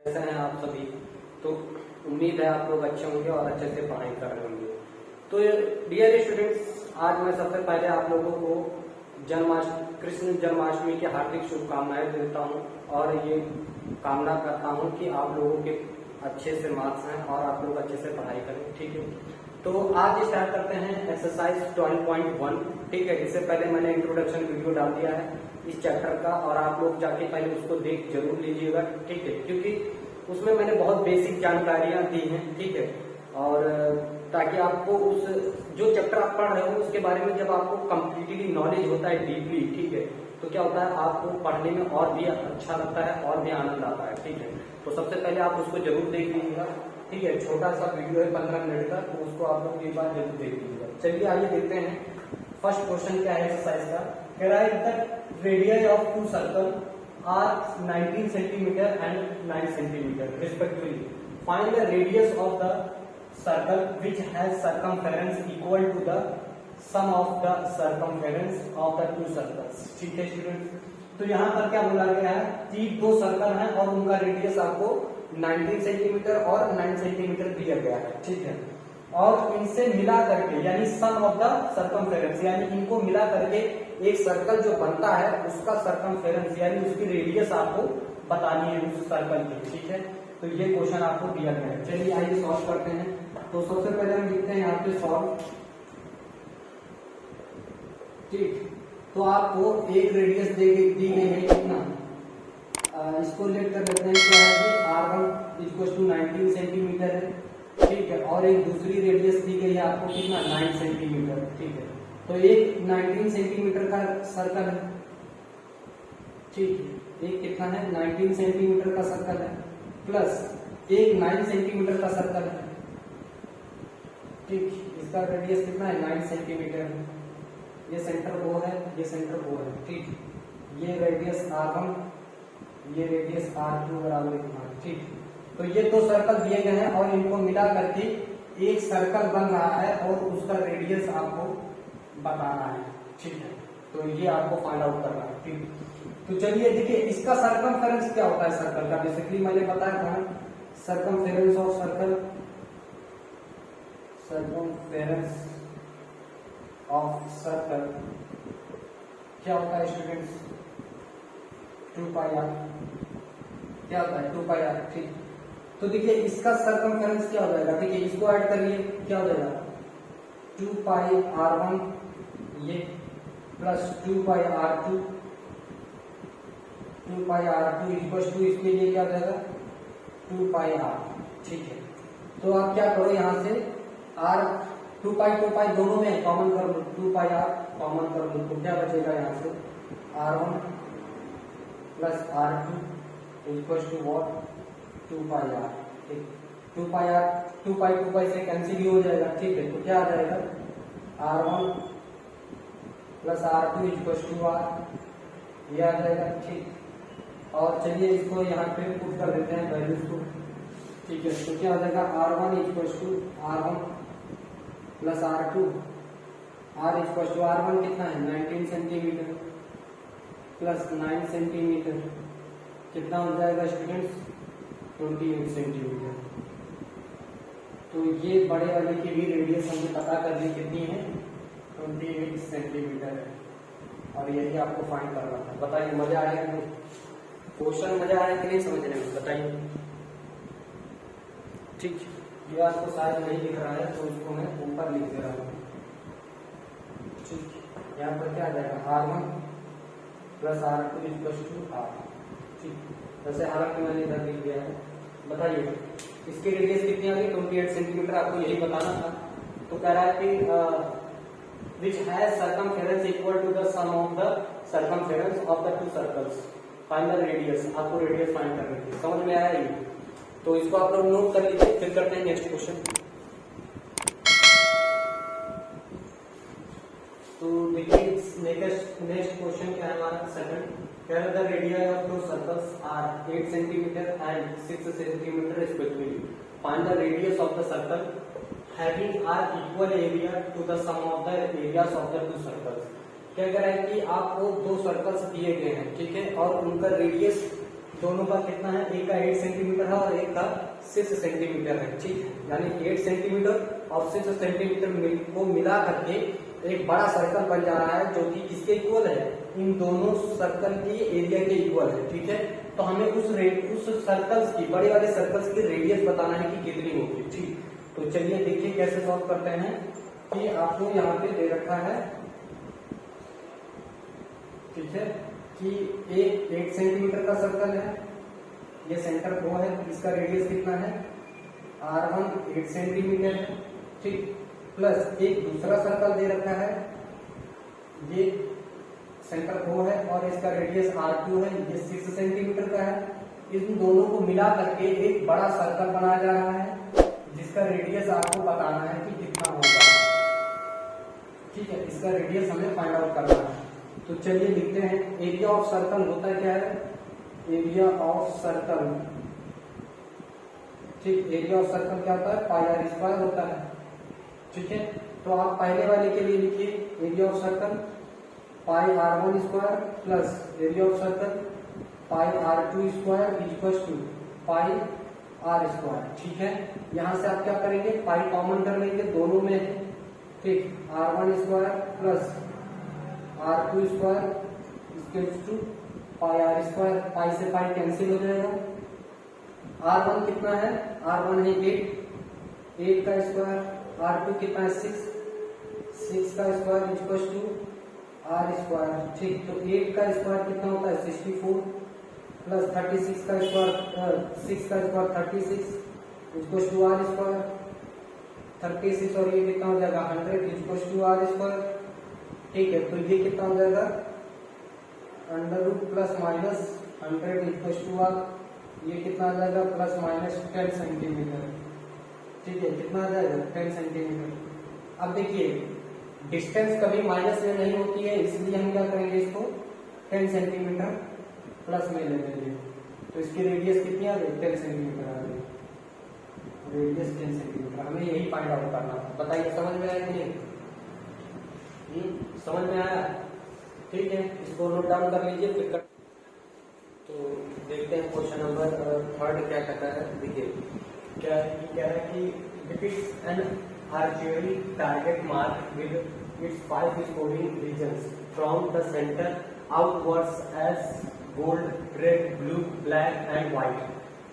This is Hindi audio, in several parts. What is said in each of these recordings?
कैसे हैं आप सभी। तो उम्मीद है आप लोग अच्छे होंगे और अच्छे से पढ़ाई कर रहे होंगे। तो डियर स्टूडेंट्स, आज मैं सबसे पहले आप लोगों को कृष्ण जन्माष्टमी की हार्दिक शुभकामनाएं देता हूं और ये कामना करता हूं कि आप लोगों के अच्छे से मार्क्स हैं और आप लोग अच्छे से पढ़ाई करें। ठीक है, तो आज स्टार्ट करते हैं एक्सरसाइज 12.1। ठीक है, इससे पहले मैंने इंट्रोडक्शन वीडियो डाल दिया है इस चैप्टर का और आप लोग जाके पहले उसको देख जरूर लीजिएगा। ठीक है, क्योंकि उसमें मैंने बहुत बेसिक जानकारियां दी हैं। ठीक है, और ताकि आपको उस जो चैप्टर आप पढ़ रहे हो उसके बारे में जब आपको कम्प्लीटली नॉलेज होता है डीपली, ठीक है, तो क्या होता है आपको पढ़ने में और भी अच्छा लगता है और भी आनंद आता है। ठीक है, तो सबसे पहले आप उसको जरूर देख लीजिएगा। ठीक है, छोटा सा वीडियो है 15 मिनट का, तो उसको आप लोग एक बार जरूर देख लीजिएगा। चलिए आइए देखते हैं फर्स्ट क्वेश्चन क्या है एक्सरसाइज का। कह रहा है the radius of two circle are 19 centimetre and 9 centimetre respectively. Find the radius of the circle which has circumference equal to the sum of the circumference of the two circles. ठीक है स्टूडेंट्स, तो यहाँ पर क्या बोला गया है कि दो सर्कल हैं और उनका रेडियस आपको 19 सेंटीमीटर और 9 सेंटीमीटर दिया गया है। ठीक है, और इनसे मिला करके यानी सम ऑफ द सर्कमफेरेंस यानी इनको मिला करके एक सर्कल जो बनता है उसका सर्कमफेरेंस यानी उसकी रेडियस आपको बतानी है उस सर्कल की। ठीक है, तो ये क्वेश्चन आपको दिया गया है। चलिए आइए सॉल्व करते हैं। तो सबसे पहले हम लिखते हैं यहाँ पे सॉल्व। ठीक, तो आपको एक रेडियस दी गई है कितना, इसको लेट कर लेते हैं क्या है कि R1 इक्वल टू 19 सेंटीमीटर है। ठीक है, और एक दूसरी रेडियस दी गई है आपको कितना 9 सेंटीमीटर। ठीक है, तो एक 19 सेंटीमीटर का सर्कल है। ठीक है, एक कितना है 19 सेंटीमीटर का सर्कल है प्लस एक 9 सेंटीमीटर का सर्कल है। ठीक, इसका रेडियस कितना है 9 सेंटीमीटर है। ये सेंटर वो है, ये सेंटर वो है। ठीक, ये रेडियस R1, ये रेडियस R2 बराबर इतना। ठीक, तो ये दो सर्कल दिए गए हैं और इनको मिला करके एक सर्कल बन रहा है और उसका रेडियस आपको बताना है। ठीक है, तो ये आपको फाइंड आउट करना है। ठीक, तो चलिए देखिए इसका सर्कमफेरेंस क्या होता है सर्कल का। बेसिकली मैंने बताया था circumference of circle, circumference of circle क्या होता है स्टूडेंट्स, 2 पाई आर। क्या होता है 2 पाई आर। ठीक, तो देखिए इसका सर्कमफेरेंस क्या हो जाएगा। ठीक है, इसको ऐड करिए, क्या हो जाएगा 2 पाई R1 ये plus 2 pi R2, 2 pi R2 equal to इसके लिए क्या हो जाएगा 2 पाई R। ठीक है, तो आप क्या करो यहाँ से R 2 पाई दोनों में कॉमन कर लो, 2 पाई R कॉमन कर लो, तो क्या बचेगा यहाँ से R1 plus R2 equal to what 2 pi R। ठीक, 2 पाई से कैंसिल हो जाएगा। ठीक है, तो क्या आ जाएगा R1 plus R2 equal to R, ये आ जाएगा। ठीक, और चलिए इसको यहाँ पे पुट कर देते हैं वैल्यूज को। ठीक है, तो क्या हो जाएगा R1 equal to R1 plus R2, R equal to R1 कितना है 19 सेंटीमीटर प्लस 9 सेंटीमीटर कितना हो जाएगा स्टूडेंट्स 28 सेंटीमीटर। तो ये बड़े वाले की भी रेडियस हमने पता कर ली कितनी है 28 सेंटीमीटर है और यही आपको फाइंड करना था। बताइए मजा आया कि नहीं, क्वेश्चन मजा आया कि नहीं समझने में, बताइए। ठीक, ये आपको शायद नहीं दिख रहा है तो इसको मैं ऊपर लिख दे रहा हूँ। ठीक, यहाँ पर क्या आ जाएगा R1 plus R2 equal to R। ठीक, वैसे हालांकि मैंने इधर लिख दिया है। बताइए इसकी रेडियस कितनी आ गई 28 सेंटीमीटर, आपको यही बताना था। तो कह रहा है कि which has circumference equal to the sum of the circumference of the two circles, find the radius। आपको रेडियस फाइंड करनी थी, समझ में आया ये, तो इसको आप लोग नोट कर लीजिए। फिर करते हैं नेक्स्ट क्वेश्चन। तो देखिए नेक्स्ट क्वेश्चन क्या है हमारा सेकंड। कह रहा है radius of two circles are 8 centimetre and 6 centimetre respectively. Find the radius of the circle having are equal area to the sum of the areas of the two circles. क्या कह रहा है कि आपको दो सर्कल्स दिए गए हैं। ठीक है, और उनका रेडियस दोनों का कितना है, एक का 8 सेंटीमीटर है कितना 6 सेंटीमीटर है, ठीक है। यानी 8 सेंटीमीटर और 6 सेंटीमीटर को मिला करके एक बड़ा सर्कल बन जा रहा है, जो कि किसके इक्वल है, इन दोनों सर्कल की एरिया के इक्वल है, ठीक है। तो हमें उस सर्कल्स की, बड़े वाले सर्कल्स की रेडियस बताना है कि कितनी होगी, ठीक। तो चलिए देखिए कैसे सॉल्व करते हैं। कि आपको यहाँ पे दे रखा है, ठीक है, कि एक 8 सेंटीमीटर का सर्कल है, ये सेंटर को है, इसका रेडियस कितना है, R1 8 सेंटीमीटर है, ठीक। प्लस एक दूसरा सर्कल दे रखा है, ये सेंटर को है और इसका रेडियस R2 है, ये 6 सेंटीमीटर का है। इन दोनों को मिला करके एक बड़ा सर्कल बनाया जा रहा है, जिसका रेडियस आपको बताना है कि कितना होगा, ठीक है। इसका रेडियस हमें फाइंड आउट करना है। तो चलिए लिखते हैं, एरिया ऑफ सर्कल होता क्या है, एरिया ऑफ सर्कल, ठीक। एरिया ऑफ सर्कल क्या होता है, पाई आर स्क्वायर होता है, ठीक है। तो आप पहले वाले के लिए लिखिए, area of circle pi R1 square plus area of circle pi R2 square equal to pi R square, ठीक है। यहां से आप क्या करेंगे, पाई कॉमन कर लेंगे, दोनों में है, ठीक। R1 square plus R2 square equal to pi R square, pi से पाई कैंसिल हो जाएगा। R1 कितना है, R1 है 8 का स्क्वायर, R2 कितना है 6 का square equal to R square, ठीक। तो 8 का स्क्वायर कितना होता है 64 प्लस 36 का स्क्वायर 6 का square 36 equal to R square, 36 और ये कितना हो जाएगा 100 इक्वल टू R स्क्वायर, ठीक है। तो ये कितना हो जाएगा under root plus minus 100 equal to R, ये कितना आ जाएगा प्लस माइनस 10 सेंटीमीटर, ठीक है। कितना आ जाएगा 10 सेंटीमीटर। अब देखिए डिस्टेंस कभी माइनस में नहीं होती है, इसलिए हम क्या करेंगे, इसको 10 सेंटीमीटर प्लस में ले लेंगे। तो इसकी रेडियस कितनी आ गई, 10 सेंटीमीटर आ गई, रेडियस 10 सेंटीमीटर। हमें यही फाइंड आउट करना था। बताइए समझ में आया कि नहीं, समझ में आया, ठीक है। इसको नोट डाउन कर लीजिए फिर कर। तो देखते हैं क्वेश्चन नंबर 3 क्या कहता है। देखिए क्या है कि depicts an archery target marked with its 5 scoring regions from the center outwards as gold, red, blue, black and white.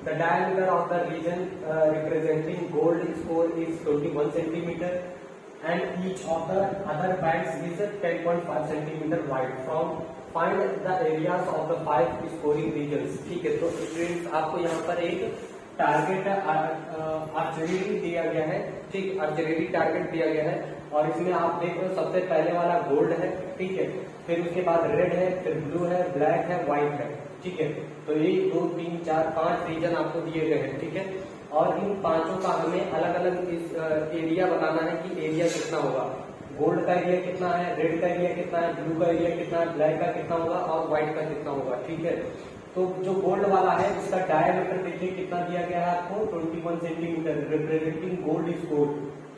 The diameter of the region representing gold score is 21 centimeter and each of the other bands is 10.5 centimeter wide. From find the areas of the 5 scoring regions. ठीक है, तो स्टूडेंट्स आपको यहाँ पर एक टारगेट आर्चरी दिया गया है, ठीक। आर्चरी टारगेट दिया गया है और इसमें आप देख रहे हो सबसे पहले वाला गोल्ड है, ठीक है। फिर उसके बाद रेड है, फिर ब्लू है, ब्लैक है, व्हाइट है, ठीक है। तो 1 2 3 4 5 रीजन आपको दिए गए हैं, ठीक है। और इन पांचों का हमें अलग अलग एरिया बताना है कि एरिया कितना होगा। गोल्ड का एरिया कितना है, रेड का एरिया कितना है, ब्लू का एरिया कितना है, ब्लैक का कितना होगा और व्हाइट का कितना होगा, ठीक है। तो जो गोल्ड वाला है उसका डायमीटर देखिए कितना दिया गया है आपको 21 सेंटीमीटर, रिप्रेजेंटिंग गोल्ड स्कोर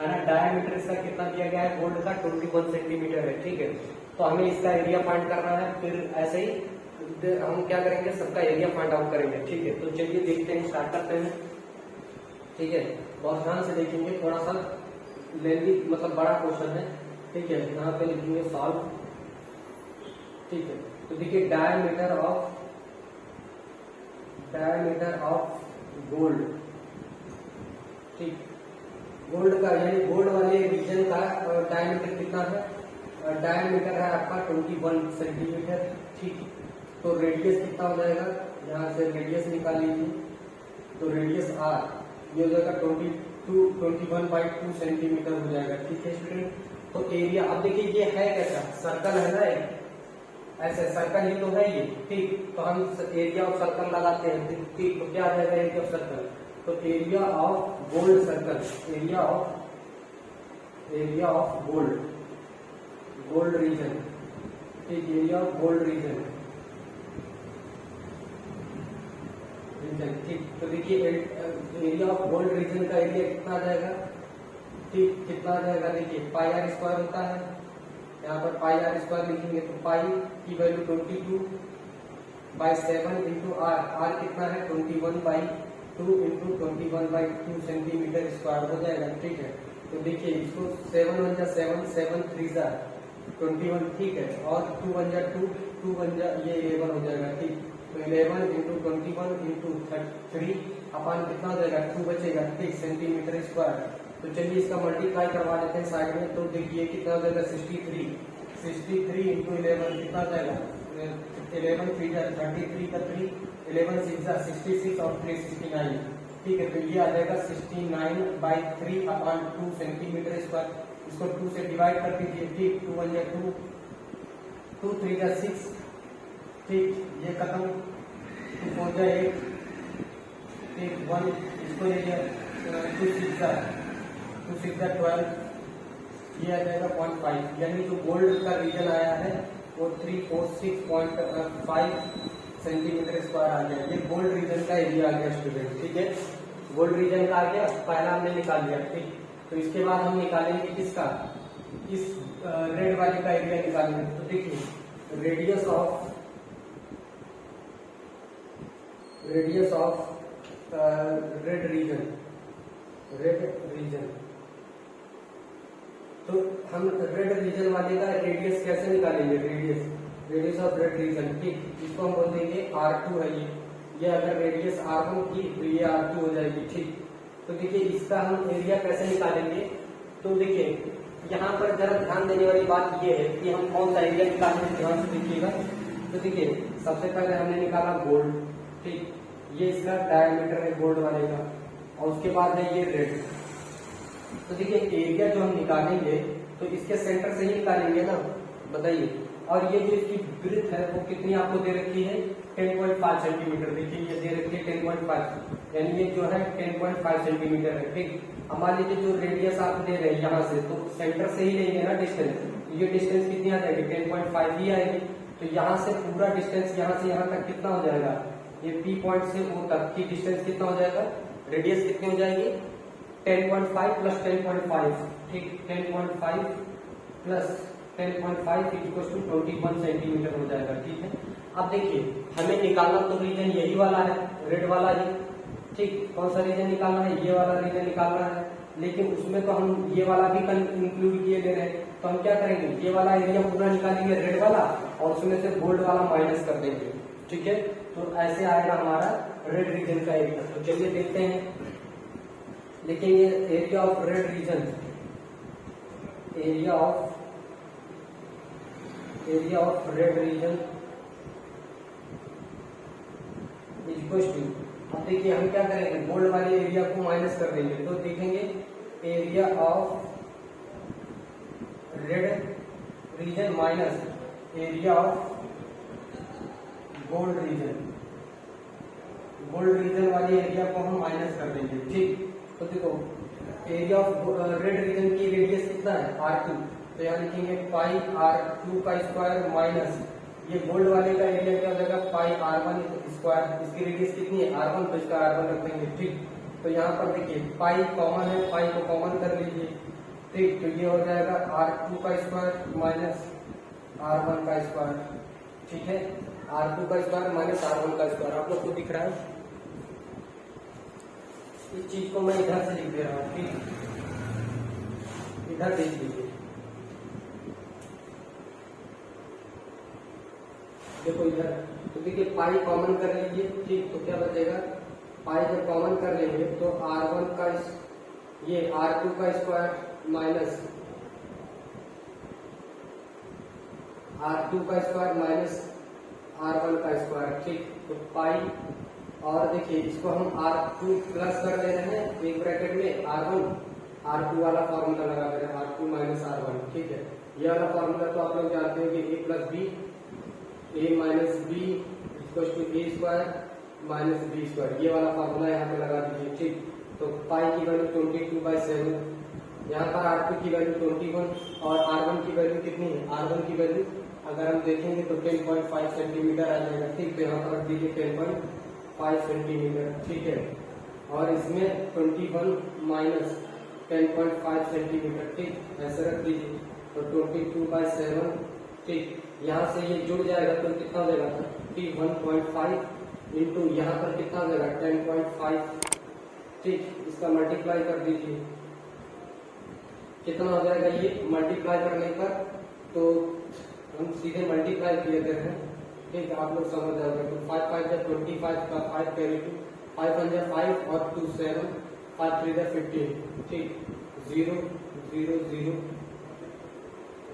है ना। डायमीटर इसका कितना दिया गया है गोल्ड का 21 सेंटीमीटर है, ठीक है। तो हमें इसका एरिया फाइंड करना है। फिर ऐसे ही हम क्या करेंगे, सबका एरिया फाइंड आउट करेंगे, ठीक है। तो चलिए देखते हैं, स्टार्ट करते हैं, ठीक है। बहुत ध्यान से देखेंगे, थोड़ा सा लेंथी मतलब बड़ा क्वेश्चन है, ठीक है। यहाँ पे लिखेंगे सॉल्व, ठीक है। तो देखिए डायमीटर ऑफ गोल्ड, ठीक। गोल्ड का यानी गोल्ड वाले रीजन का डायमीटर कितना है, डायमीटर है आपका 21 सेंटीमीटर, ठीक। तो रेडियस कितना हो जाएगा, यहाँ से रेडियस निकाल लीजिए। तो रेडियस आर ये हो जाएगा 21/2 सेंटीमीटर हो जाएगा, ठीक है स्टूडेंट। तो एरिया अब देखिए ये है कैसा, सर्कल है ना, ऐसे सर्कल ही तो है ये, ठीक। तो हम एरिया ऑफ सर्कल लगाते हैं, ठीक। तो क्या आ जाएगा एरिया ऑफ सर्कल, तो area of gold circle, area of gold reason, ठीक। एरिया ऑफ गोल्ड रीजन, ठीक। तो देखिए एरिया ऑफ गोल्ड रीजन का एरिया कितना आ जाएगा, ठीक। कितना आ जाएगा, देखिए पाई आर स्क्वायर होता है, यहाँ पर पाई आर स्क्वायर लिखेंगे तो पाई की वैल्यू 22/7 इंटू आर, आर कितना है 21/2, 2 इंटू 21/2 सेंटीमीटर स्क्वायर हो जाएगा। ठीक है, तो देखिए इसको 7 1 जा 7, 7 3 जा 21, ठीक है, और 2 1 जा 2, 2 1 जा ये 11 हो जाएगा। ठीक, तो 11 इंटू 21 इंटू 3 अपान कितना हो जाएगा 2 बचेगा। ठीक, सेंटीमीटर स्क्वायर। तो चलिए इसका मल्टीप्लाई करवा लेते हैं साइड में। तो देखिए कितना हो जाएगा 63, 63 इंटू 11 कितना हो जाएगा 11 3 जा 33 का 3, 11 6 जा 66 और 3 69। ठीक है, तो ये आ जाएगा 69/3 अपान 2 सेंटीमीटर स्क्वायर। इसको 2 से डिवाइड कर दीजिए। ठीक, 2 1 जा 2, 2 3 जा 6। ठीक, ये खत्म, 2 4 जा 8, ठीक 1, इसको ले लिया 2 6 जा 12, ये आ जाएगा 0.5। यानी जो गोल्ड का रीजन आया है वो 346.5 सेंटीमीटर स्क्वायर आ गया। ये गोल्ड रीजन का एरिया आ गया स्टूडेंट। ठीक है, गोल्ड रीजन का आ गया, पहला हमने निकाल लिया। ठीक, तो इसके बाद हम निकालेंगे किसका, इस रेड वाले का एरिया निकालेंगे। तो देखिए रेडियस ऑफ रेड रीजन, तो हम रेड रीजन वाले का रेडियस कैसे निकालेंगे, रेडियस ऑफ रेड रीजन। ठीक, इसको हम बोल देंगे R2 है ये अगर रेडियस R1 की तो ये R2 हो जाएगी। ठीक, तो देखिए इसका हम एरिया कैसे निकालेंगे। तो देखिए यहाँ पर जरा ध्यान देने वाली बात ये है कि हम कौन सा एरिया निकालेंगे, ध्यान से देखिएगा। तो देखिए सबसे पहले हमने निकाला गोल्ड। ठीक, ये इसका डायमीटर है गोल्ड वाले का, और उसके बाद है ये रेड। तो देखिए एरिया जो हम निकालेंगे तो इसके सेंटर से ही निकालेंगे ना, बताइए। और ये जो इसकी ब्रीथ है वो कितनी आपको दे रखी है 10.5 सेंटीमीटर। देखिए ये दे रखी है 10.5, यानी ये जो है 10.5 सेंटीमीटर है। ठीक, हमारे लिए जो रेडियस आप दे रहे हैं यहाँ से, तो सेंटर से ही लेंगे ना डिस्टेंस। ये डिस्टेंस कितनी आ जाएगी 10.5 ही आएगी। तो यहाँ से पूरा डिस्टेंस यहाँ से यहाँ तक कितना हो जाएगा, ये P पॉइंट से O तक की डिस्टेंस कितना हो जाएगा, रेडियस कितनी हो जाएगी 10.5 प्लस 10.5। ठीक, 10.5 प्लस 10.5 इक्वल टू 21 सेंटीमीटर हो जाएगा। ठीक है, अब देखिए हमें निकालना तो रीजन यही वाला है, रेड वाला ही। ठीक, कौन सा रीजन निकालना है, ये वाला रीजन निकालना है। लेकिन उसमें तो हम ये वाला भी इंक्लूड किए ले रहे हैं, तो हम क्या करेंगे, ये वाला एरिया पूरा निकालेंगे रेड वाला, और उसमें से गोल्ड वाला माइनस कर देंगे। ठीक है, तो ऐसे आएगा हमारा रेड रीजन का एरिया। तो चलिए देखते हैं, देखेंगे area of red region, area of red region equal to, अब देखिए हम क्या करेंगे, गोल्ड वाले एरिया को माइनस कर देंगे। तो देखेंगे area of red reason minus area of gold reason वाले एरिया को हम माइनस कर देंगे। ठीक, तो देखो एरिया ऑफ रेड रीजन की रेडियस कितना है R2, तो यहाँ लिखेंगे पाई R2 का स्क्वायर माइनस ये गोल्ड वाले का एरिया क्या हो जाएगा पाई R1 स्क्वायर। इसकी रेडियस कितनी है R1, तो इसका R1 रख देंगे। ठीक, तो यहाँ पर देखिए पाई कॉमन है, पाई को कॉमन कर लीजिए। ठीक, तो ये हो जाएगा R2 का स्क्वायर माइनस R1 का स्क्वायर। ठीक है, R2 का स्क्वायर माइनस R1 का स्क्वायर आप लोग को दिख रहा है। इस चीज को मैं इधर से लिख दे रहा हूँ। ठीक, इधर देख लीजिए, देखो इधर। तो देखिए पाई कॉमन कर लीजिए। ठीक, तो क्या बचेगा, पाई जब कॉमन कर लेंगे तो R1 का ये R2 का स्क्वायर माइनस R2 का स्क्वायर माइनस R1 का स्क्वायर। ठीक, तो पाई, और देखिए इसको हम R2 प्लस कर ले रहे हैं एक ब्रैकेट में R2 वाला फॉर्मूला लगा दे रहे हैं R2 माइनस R1। ठीक है, ये वाला फॉर्मूला तो आप लोग जानते हैं कि A plus b A minus b equal to A square minus b square, ये वाला फॉर्मूला यहाँ पे लगा दीजिए। ठीक, तो पाई की वैल्यू 22/7, यहाँ पर R2 की वैल्यू 21 और R1 की वैल्यू कितनी है, R1 की वैल्यू अगर हम देखेंगे तो 10.5 सेंटीमीटर आ जाएगा। ठीक, तो यहाँ पर रख दीजिए 10.5 सेंटीमीटर। ठीक है, और इसमें 21 माइनस 10.5 सेंटीमीटर। ठीक, ऐसे रख दीजिए, तो 22/7। ठीक, यहाँ से ये जुड़ जाएगा तो कितना हो जाएगा 31.5 इंटू यहाँ पर कितना हो जाएगा 10.5 ठीक, इसका मल्टीप्लाई कर दीजिए, कितना हो जाएगा ये मल्टीप्लाई करने पर, तो हम सीधे मल्टीप्लाई किए थे हैं, ठीक, आप लोग समझ जाओगे। तो 5 5 जा 25 का 5 कैरी 2, 5 1 जा 5 और 2 7, 5 3 जा 15, ठीक, 0 0 0,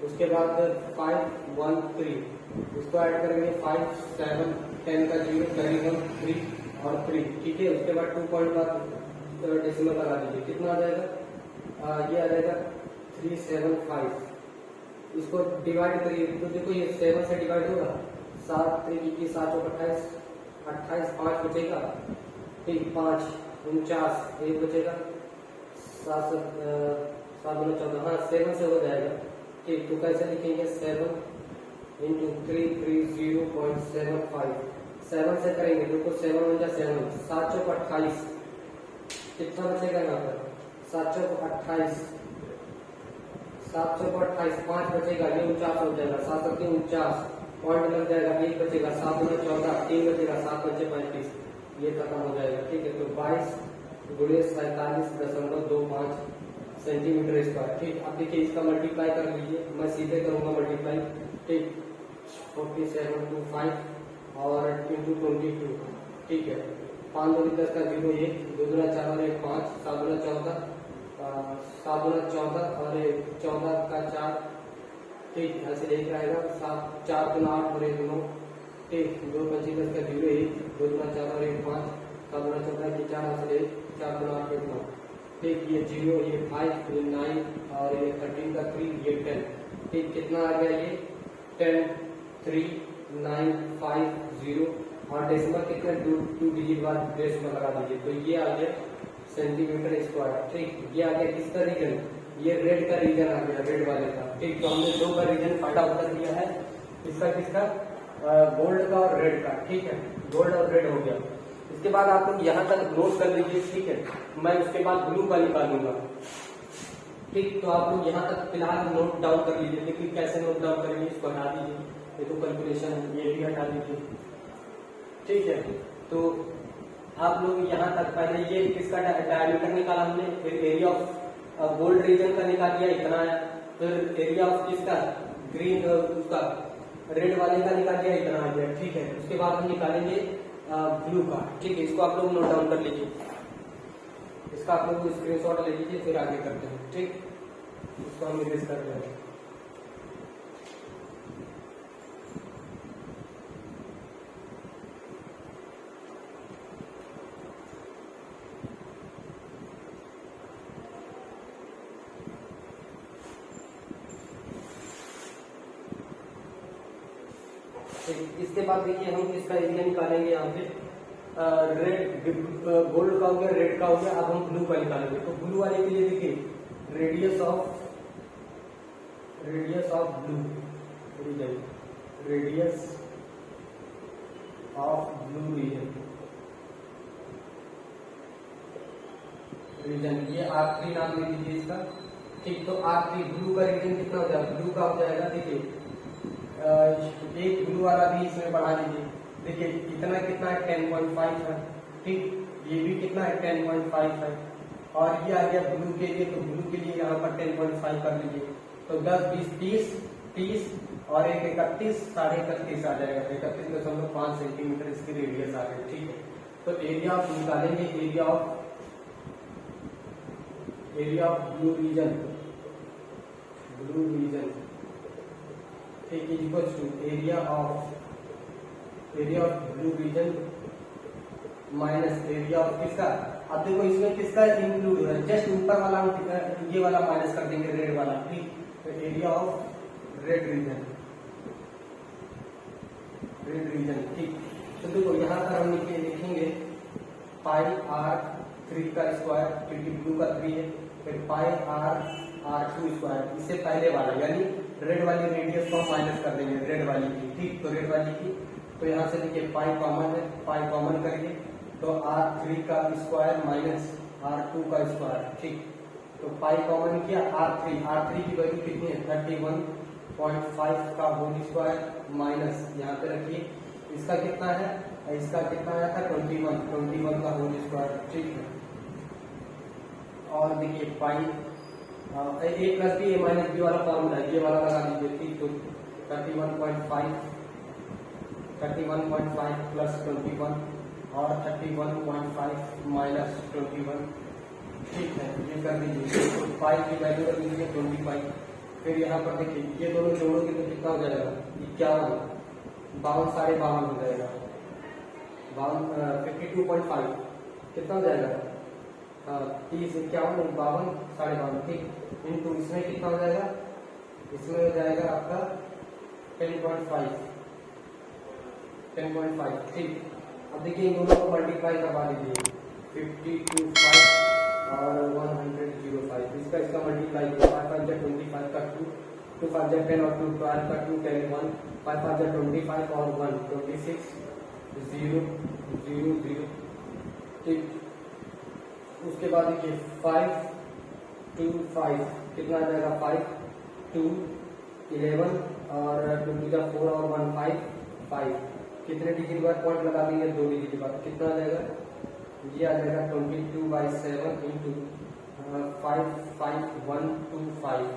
उसके बाद 5 1 3, उसको ऐड करेंगे 5 7 10 का 0 कैरी 1 3 और 3, ठीक है। उसके बाद 2 पॉइंट बाद डेसिमल लगा दीजिए, कितना आ जाएगा, ये आ जाएगा 375। इसको डिवाइड करिए तो देखो ये 7 से डिवाइड होगा, 7 3 की 7 चौक 28, 28 5 बचेगा, ठीक, 5 49 1 बचेगा, 7 7 2 14, हाँ 7 से हो जाएगा, ठीक। तो कैसे लिखेंगे 7 इंटू 330.75, 7 से करेंगे देखो 7 1 जा 7, 7 चौक 28, कितना बचेगा यहाँ पर 7 चौक 28, 7 चौक 28, 5 बचेगा, ये 49 हो जाएगा, 7 7 49 पॉइंट लग जाएगा, 1 बचेगा, 7 2 14, 3 बचेगा, 7 5 35, ये खत्म हो जाएगा, ठीक है। तो 22 गुणे 47.25 सेंटीमीटर स्क्वायर, ठीक। अब देखिए इसका मल्टीप्लाई कर लीजिए, मैं सीधे करूंगा मल्टीप्लाई, ठीक, 4725 और इंटू 22, ठीक है। 5 2 10 का 0 1, 2 2 4 और 1 5, 7 2 14, 7 2 14 और 14 का 4, ठीक, ऐसे एक रहेगा, 7 4 2 8 और 1 9, ठीक, 2 5 10 का 0 1, 2 2 4 और 1 5, 7 2 14 की 4 ऐसे 1 4 2 8 1 9, ठीक, ये 0 ये 5 ये 9 और ये 13 का 3 ये 10, ठीक, कितना आ गया ये 10 3 9 5 0 और डेसिमल कितना 2 डिजिट बाद डेसिमल लगा दीजिए, तो ये आ गया सेंटीमीटर स्क्वायर, ठीक। ये आ गया किसका रीजन, ये रेड का रीजन आ गया, रेड वाले का, ठीक। तो हमने 2 का रीजन फाइंड आउट कर दिया है, इसका किसका गोल्ड का और रेड का, ठीक है, गोल्ड और रेड हो गया। इसके बाद आप लोग यहाँ तक नोट कर लीजिए, ठीक है, मैं उसके बाद ब्लू का निकालूंगा, ठीक। तो आप लोग यहाँ तक फिलहाल नोट डाउन कर लीजिए, लेकिन कैसे नोट डाउन करेंगे इसको हटा दीजिए, ये तो कैलकुलेशन है, ये भी हटा दीजिए, ठीक है। तो आप लोग यहाँ तक पहले ये किसका डायमीटर निकाला हमने, फिर एरिया ऑफ गोल्ड रीजन का निकाल दिया, इतना है, फिर एरिया ऑफ किसका ग्रीन उसका रेड वाले का निकाल दिया, इतना आ गया, ठीक है। उसके बाद हम निकालेंगे ब्लू का, ठीक है। इसको आप लोग नोट डाउन कर लीजिए, इसका आप लोग स्क्रीनशॉट ले लीजिए, फिर आगे करते हैं, ठीक। इसको हम इरेज कर रहे हैं, इसके बाद देखिए हम इसका एरिया निकालेंगे, यहाँ पे रेड गोल्ड का हो गया, रेड का हो गया, अब हम ब्लू का निकालेंगे। तो ब्लू वाले के लिए देखिए radius of blue radius of blue region, ये R3 नाम ले लीजिए इसका, ठीक। तो R3 ब्लू का रीजन कितना हो जाएगा, ब्लू का हो जाएगा, देखिए एक ब्लू वाला भी इसमें बढ़ा दीजिए, देखिए इतना कितना है 10.5 है, ठीक, ये भी कितना है 10.5 है, और ये आ गया ब्लू के लिए, तो ब्लू के लिए यहाँ पर 10.5 कर लीजिए, तो 10 20 30 और एक 31 साढ़े 31 आ जाएगा, 31.5 सेंटीमीटर इसकी रेडियस आ गई, ठीक है। तो एरिया ऑफ निकालेंगे, एरिया ऑफ ब्लू रीजन, ठीक, equals to area of blue region minus area of किसका, अब देखो इसमें किसका इंक्लूड हो रहा है, जस्ट ऊपर वाला ये वाला माइनस कर देंगे, रेड वाला, ठीक। तो एरिया ऑफ रेड रीजन, ठीक। तो देखो यहाँ पर हम लिखेंगे पाई R3 का स्क्वायर, क्योंकि ब्लू का 3 है, फिर पाई R2 स्क्वायर, इससे पहले वाला यानी रेड वाली रेडियस को माइनस कर देंगे, रेड वाली की, ठीक। तो रेड वाली की, तो यहाँ से देखिए पाई कॉमन है, पाई कॉमन करिए, तो R3 का स्क्वायर माइनस R2 का स्क्वायर, ठीक। तो पाई कॉमन किया, R3 की वैल्यू कितनी है 31.5 का होल स्क्वायर माइनस यहाँ पे रखिए, इसका कितना है, इसका कितना आया था 21 का होल स्क्वायर, ठीक है। और देखिए पाई ए प्लस बी ए माइनस बी वाला फॉर्मूला ये वाला लगा दीजिए, ठीक। तो 31.5 प्लस 21 और 31.5 माइनस 21, ठीक है, ये कर दीजिए। तो पाई की वैल्यू कर दीजिए 25। फिर यहाँ पर देखिए ये दोनों जोड़ोगे तो कितना हो जाएगा 51, 52 साढ़े 52 हो जाएगा, 52 कितना हो जाएगा 30 51 52 साढ़े 52, ठीक। इनटू इसमें कितना हो जाएगा, इसमें हो जाएगा आपका 10.5, ठीक। अब देखिए इन दोनों को मल्टीप्लाई करवा दीजिए, 52 और 105, इसका मल्टीप्लाई 5 5 25 का 2 2 5 10 और 2 12 का 2 10 1 5 5 25 और 1 26 0 0 0, ठीक। उसके बाद देखिए 5 2 5 कितना आ जाएगा 5 2 11 और 2 का 4 और 1 5 5, कितने डिजिट बाद पॉइंट लगा देंगे 2 डिजिट बाद, कितना आ जाएगा ये आ जाएगा 22/7 इंटू 55125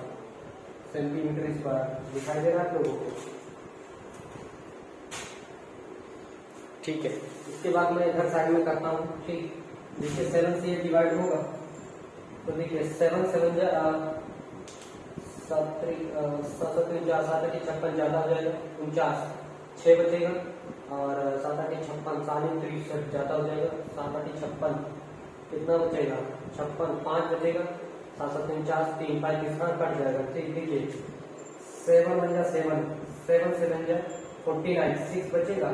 सेंटीमीटर स्क्वायर, दिखाई दे रहा है आप लोगों को, ठीक है। इसके बाद मैं इधर साइड में करता हूँ, ठीक। देखिए 7 से ये डिवाइड होगा तो देखिए 7 7 7 56 ज्यादा हो जाएगा 49, 6 बचेगा और 7 8 56 63 ज्यादा हो जाएगा 7 8 56, कितना बचेगा 56, 5 बचेगा 7 7 49 3 5 कितना कट जाएगा, ठीक। देखिए 7 1 जा 7 7 7 जा 49 6 बचेगा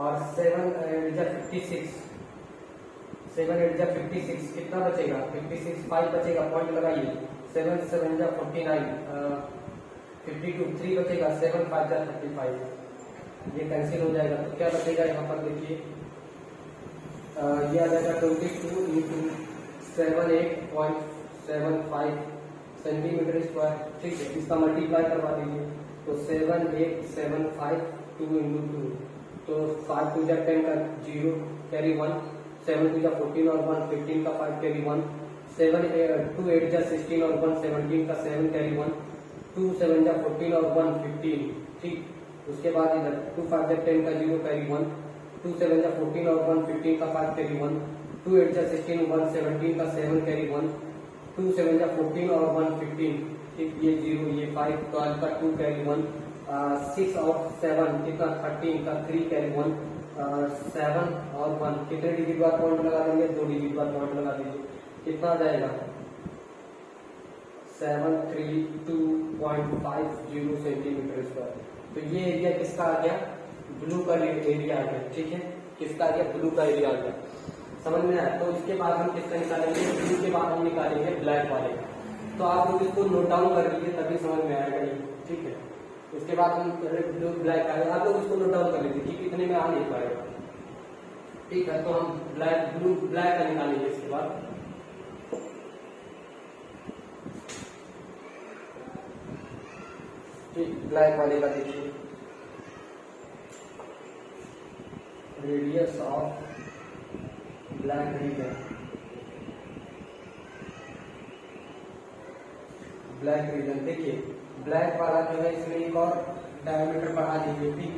और 7 8 जा 56 7 8 जा 56 कितना बचेगा 56 5 बचेगा, पॉइंट लगाइए 7 7 जा 49 52 3 बचेगा 7 5 जा 35, ये कैंसिल हो जाएगा। तो क्या बचेगा यहाँ पर देखिए ये आ जाएगा 22 इंटू 78.75 सेंटीमीटर स्क्वायर, ठीक है। इसका मल्टीप्लाई करवा दीजिए तो 7875 2 इंटू 2, तो 5 2 जा 10 का 0 कैरी 1, 7 2 जा 14 और 1 15 का 5 कैरी 1, 7 2 8 जा 16 और 1 17 का 7 कैरी 1, 2 7 जा 14 और 1 15, ठीक। उसके बाद इधर 2 5 जा 10 का 0 कैरी 1, 2 7 जा 14 और 1 15 का 5 कैरी 1, 2 8 जा 16 1 17 का 7 कैरी 1, 2 7 जा 14 और 1 15, ठीक। ये 0 ये 5 12 का 2 कैरी 1, 6 और 7 कितना 13 का 3 कैरी 1, 7 और 1 कितने डिजिट बाद पॉइंट लगा देंगे 2 डिजिट बाद पॉइंट लगा दीजिए, कितना आ जाएगा 732.50 सेंटीमीटर स्क्वायर। तो ये एरिया किसका आ गया ब्लू का एरिया आ गया, ठीक है। किसका आ गया ब्लू का एरिया आ गया, समझ में आया। तो इसके बाद हम किसका निकालेंगे, ब्लू के बाद हम निकालेंगे ब्लैक वाले का। तो आप लोग इसको नोट डाउन कर लीजिए तभी समझ में आएगा ये, ठीक है। उसके बाद हम ब्लू ब्लैक आएगा, आप लोग इसको नोट डाउन कर लीजिए क्योंकि इतने में आ नहीं पाएगा, ठीक है। तो हम ब्लैक ब्लू ब्लैक का निकालेंगे इसके बाद, ब्लैक वाले का देखिए radius of black reason, black reason देखिए ब्लैक वाला जो है इसमें एक और डायमीटर बढ़ा दीजिए, ठीक।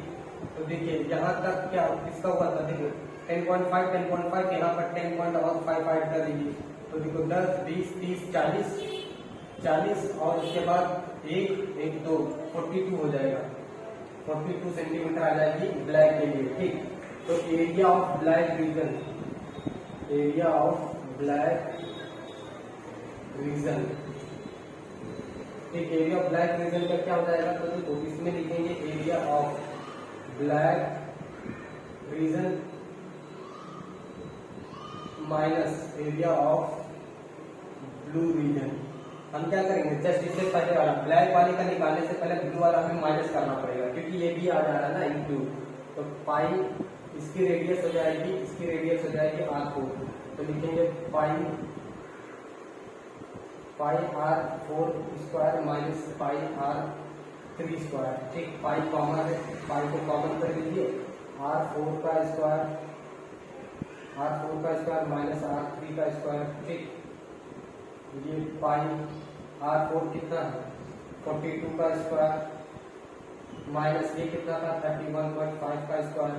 तो देखिए यहाँ तक क्या इसका हुआ था, देखिए 10.5 यहाँ पर 10.5 ऐड कर दीजिए, तो देखो 10 20 30 40 और उसके बाद 1 2 42 हो जाएगा, 42 सेंटीमीटर आ जाएगी ब्लैक के लिए, ठीक। तो area of black region, area of black region, ठीक। एरिया ऑफ ब्लैक रीजन का क्या हो जाएगा, तो देखो इसमें लिखेंगे area of black region minus area of blue region. हम क्या करेंगे जस्ट इससे पहले वाला ब्लैक वाले का निकालने से पहले ब्लू वाला हमें माइनस करना पड़ेगा क्योंकि ये भी आ जा रहा है ना इंटू, तो पाई इसकी रेडियस हो जाएगी, इसकी रेडियस हो जाएगी r4, तो लिखेंगे pi r4 square minus pi r3 square, ठीक। पाई कॉमन है, पाई को कॉमन कर लीजिए, r4 का स्क्वायर माइनस r3 का स्क्वायर, ठीक। ये पाई R4 कितना है 42 का स्क्वायर माइनस ये कितना था 31.5 का स्क्वायर,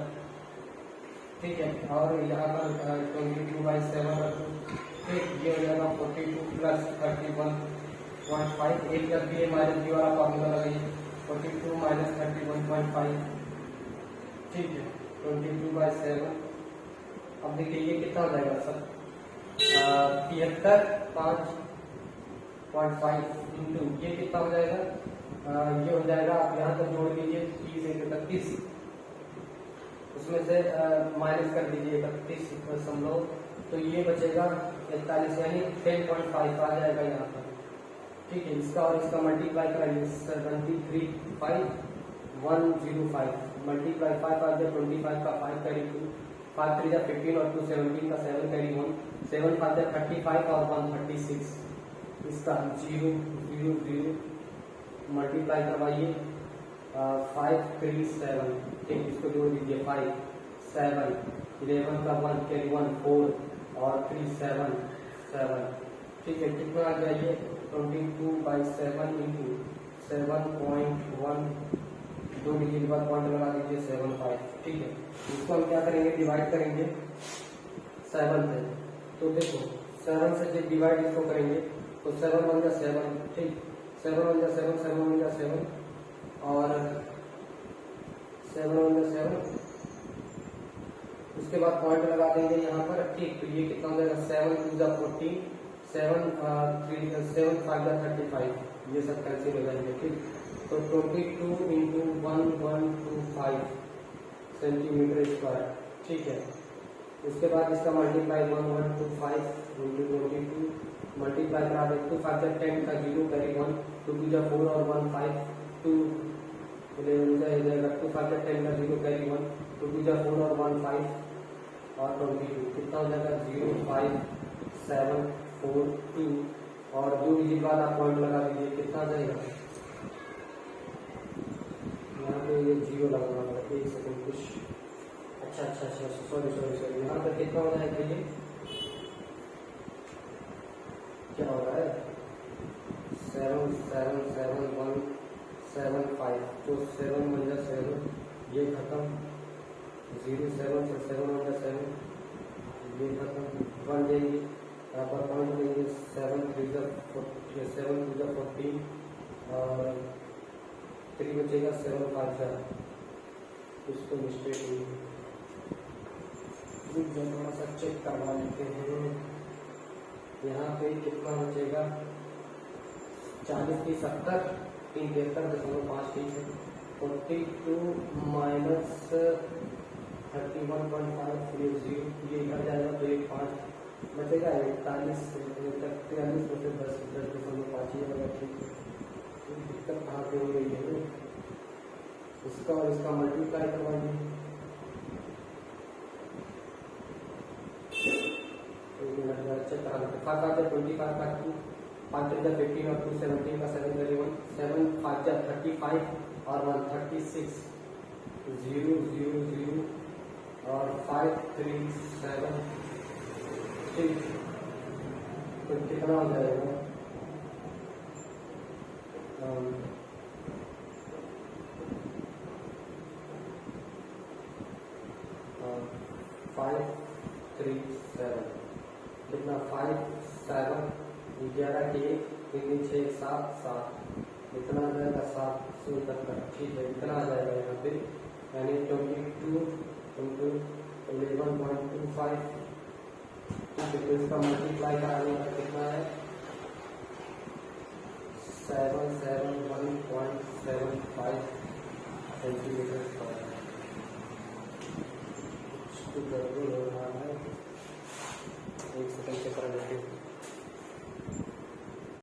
ठीक है। और यहाँ पर 22/7 रखो, ठीक, ये हो जाएगा 42 प्लस 31.5, एक जब बी माइनस बी वाला फॉर्मूला लगाइए 42 माइनस 31.5, ठीक है 22/7। अब देखिए ये कितना हो जाएगा सर 73.5 इंटू ये कितना हो जाएगा ये हो जाएगा, आप यहाँ तक जोड़ लीजिए 30 उसमें से माइनस कर दीजिए 31.5, तो ये बचेगा 41 यानी 10.5 आ जाएगा यहाँ पर, ठीक है। इसका और इसका मल्टीप्लाई कराइए 73.105 मल्टीप्लाई 5 आ जाए 25 का 5 कैरी 2 5 3 15 और 2 17 का 7 कैरी 1 7 5 35 और 136, इसका 0 0 0 मल्टीप्लाई करवाइए 5 3 7, ठीक, इसको जोड़ दीजिए 5 7 11 का 1 कैरी 1 4 और 3 7 7, ठीक है। कितना आ जाइए 22/7 इंटू 7.1 2 डिजिट बाद पॉइंट लगा दीजिए 75, ठीक है। इसको हम क्या करेंगे डिवाइड करेंगे 7 से, तो देखो 7 से जब डिवाइड इसको करेंगे तो 7 1 जा 7, ठीक 7 1 जा 7 7 1 जा 7 और 7 1 जा 7, उसके बाद पॉइंट लगा देंगे यहाँ पर, ठीक, तो ये कितना हो जाएगा 7 2 जा 14 7 3 7 5 जा 35, ये सब कैंसिल हो जाएंगे, ठीक। तो 22 इंटू 1125 सेंटीमीटर स्क्वायर, ठीक है। उसके बाद इसका मल्टीप्लाई 1125 इंटू 22 मल्टीप्लाई करा दे 2 5 10 का 0 कैरी 1 2 2 जा 4 और 1 5 2 11 जाएगा 2 5 10 का 0 कैरी 1 2 2 जा 4 और 1 5 और 22 कितना हो जाएगा 0 5 7 4 2 और 2 डिजिट बाद आप पॉइंट लगा दीजिए, कितना जाएगा यहाँ पे ये 0 लगाना पड़ेगा, एक सेकंड कुछ अच्छा सॉरी यहाँ पर कितना हो जाएगा ये क्या हो रहा है 7 7 7 1 7 5, तो 7 1 जा 7 ये खत्म 0 7 से 7 1 जा 7 ये खत्म 1 देंगे यहाँ पर पॉइंट देंगे 7 3 जा 7 2 जा 14 और 3 बचेगा 7 5 जा, कुछ तो मिस्टेक हुई थोड़ा सा चेक करवा लेते हैं। यहाँ पे कितना बचेगा 40 की 70 73.5, ठीक है 42 माइनस 31.5 ये 0 ये इधर जाएगा तो 1 5 बचेगा 41 43 में से 10.5 ही होगा, ठीक है। दिक्कत कहाँ पे हो रही है इसका और इसका मल्टीप्लाई करवाइए चेक करा लेते 5 5 25 का 2 5 3 15 और 2 17 का 7 कैरी 1 7 5 35 और 136 0 0 0 और 5 3 7, ठीक, तो कितना हो जाएगा 5 3 7 कितना 5 7 11 के 3 6 7 7 इतना आ जाएगा 771, ठीक है। इतना आ जाएगा यहाँ पे यानी 22 इंटू 11.25, ठीक है। तो इसका मल्टीप्लाई कराने का कितना है 771.75 सेंटीमीटर स्क्वायर।